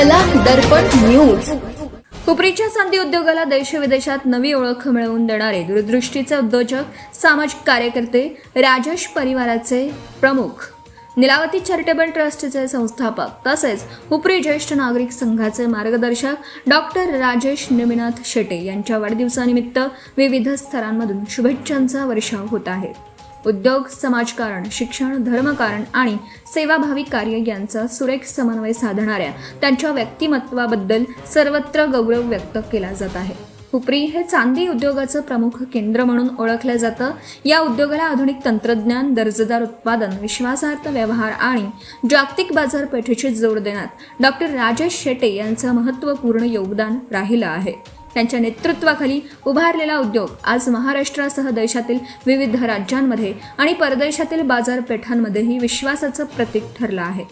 कला दर्पण न्यूज. हुपरीच्या चांदी उद्योगाला देशविदेशात नवी ओळख मिळवून देणारे दूरदृष्टीचे उद्योजक, सामाजिक कार्यकर्ते, राजेश परिवाराचे प्रमुख, नीलावती चॅरिटेबल ट्रस्टचे संस्थापक तसेच हुपरी ज्येष्ठ नागरिक संघाचे मार्गदर्शक डॉक्टर राजेश नेमिनाथ शेटे यांच्या वाढदिवसानिमित्त विविध स्तरांमधून शुभेच्छांचा वर्षाव होत आहे. उद्योग, समाजकारण, शिक्षण, धर्मकारण आणि सेवाभावी कार्य यांचा सुरेख समन्वय साधणाऱ्या त्यांच्या व्यक्तिमत्वाबद्दल सर्वत्र गौरव व्यक्त केला जात आहे. हुपरी हे चांदी उद्योगाचं प्रमुख केंद्र म्हणून ओळखलं जातं. या उद्योगाला आधुनिक तंत्रज्ञान, दर्जेदार उत्पादन, विश्वासार्ह व्यवहार आणि जागतिक बाजारपेठेची जोड देण्यात डॉक्टर राजेश शेटे यांचं महत्त्वपूर्ण योगदान राहिलं आहे. त्यांच्या नेतृत्वाखाली उभारलेला उद्योग आज महाराष्ट्रासह देशातील विविध राज्यांमध्ये आणि परदेशातील बाजारपेठांमध्येही विश्वासाचं प्रतीक ठरलं आहे.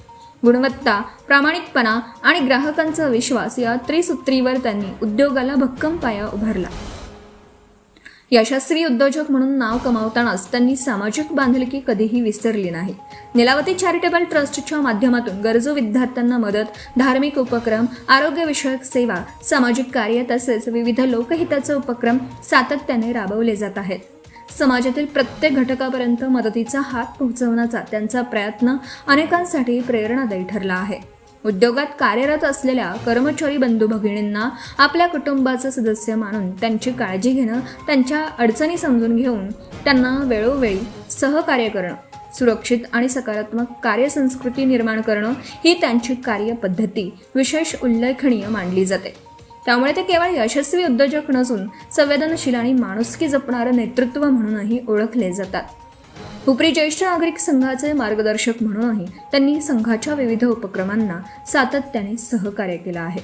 गुणवत्ता, प्रामाणिकपणा आणि ग्राहकांचा विश्वास या त्रिसूत्रीवर त्यांनी उद्योगाला भक्कम पाया उभारला. यशस्वी उद्योजक म्हणून नाव कमावतानाच त्यांनी सामाजिक बांधिलकी कधीही विसरली नाही. नीलावती चॅरिटेबल ट्रस्टच्या माध्यमातून गरजू विद्यार्थ्यांना मदत, धार्मिक उपक्रम, आरोग्यविषयक सेवा, सामाजिक कार्य तसेच विविध लोकहिताचे उपक्रम सातत्याने राबवले जात आहेत. समाजातील प्रत्येक घटकापर्यंत मदतीचा हात पोहोचवण्याचा त्यांचा प्रयत्न अनेकांसाठी प्रेरणादायी ठरला आहे. उद्योगात कार्यरत असलेल्या कर्मचारी बंधू भगिनींना आपल्या कुटुंबाचा सदस्य मानून त्यांची काळजी घेणं, त्यांच्या अडचणी समजून घेऊन त्यांना वेळोवेळी सहकार्य करणं, सुरक्षित आणि सकारात्मक कार्यसंस्कृती निर्माण करणं ही त्यांची कार्यपद्धती विशेष उल्लेखनीय मानली जाते. त्यामुळे ते केवळ यशस्वी उद्योजक नसून संवेदनशील आणि माणुसकी जपणारं नेतृत्व म्हणूनही ओळखले जातात. हुपरी ज्येष्ठ नागरिक संघाचे मार्गदर्शक म्हणूनही त्यांनी संघाच्या विविध उपक्रमांना सातत्याने सहकार्य केलं आहे.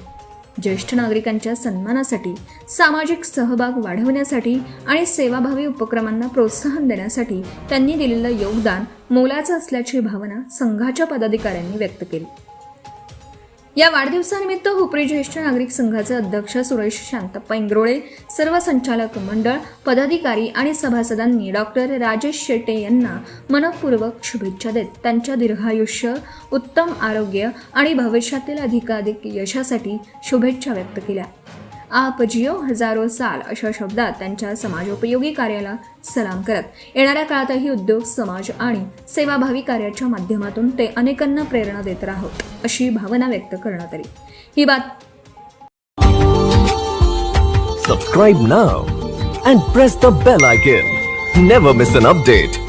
ज्येष्ठ नागरिकांच्या सन्मानासाठी, सामाजिक सहभाग वाढवण्यासाठी आणि सेवाभावी उपक्रमांना प्रोत्साहन देण्यासाठी त्यांनी दिलेलं योगदान मोलाचं असल्याची भावना संघाच्या पदाधिकाऱ्यांनी व्यक्त केली. या वाढदिवसानिमित्त हुपरी ज्येष्ठ नागरिक संघाचे अध्यक्ष सुरेश शांतप्पा इंग्रोळे, सर्व संचालक मंडळ, पदाधिकारी आणि सभासदांनी डॉक्टर राजेश शेटे यांना मनपूर्वक शुभेच्छा देत त्यांच्या दीर्घायुष्य, उत्तम आरोग्य आणि भविष्यातील अधिकाधिक यशासाठी शुभेच्छा व्यक्त केल्या. आप जियो हजारो साल अशा शब्दात त्यांच्या समाजोपयोगी कार्याला सलाम करत येणाऱ्या काळातही उद्योग, समाज आणि सेवाभावी कार्याच्या माध्यमातून ते अनेकांना प्रेरणा देत राहोत अशी भावना व्यक्त करण्यात आली. ही बात Subscribe now and press the bell icon. Never miss an update.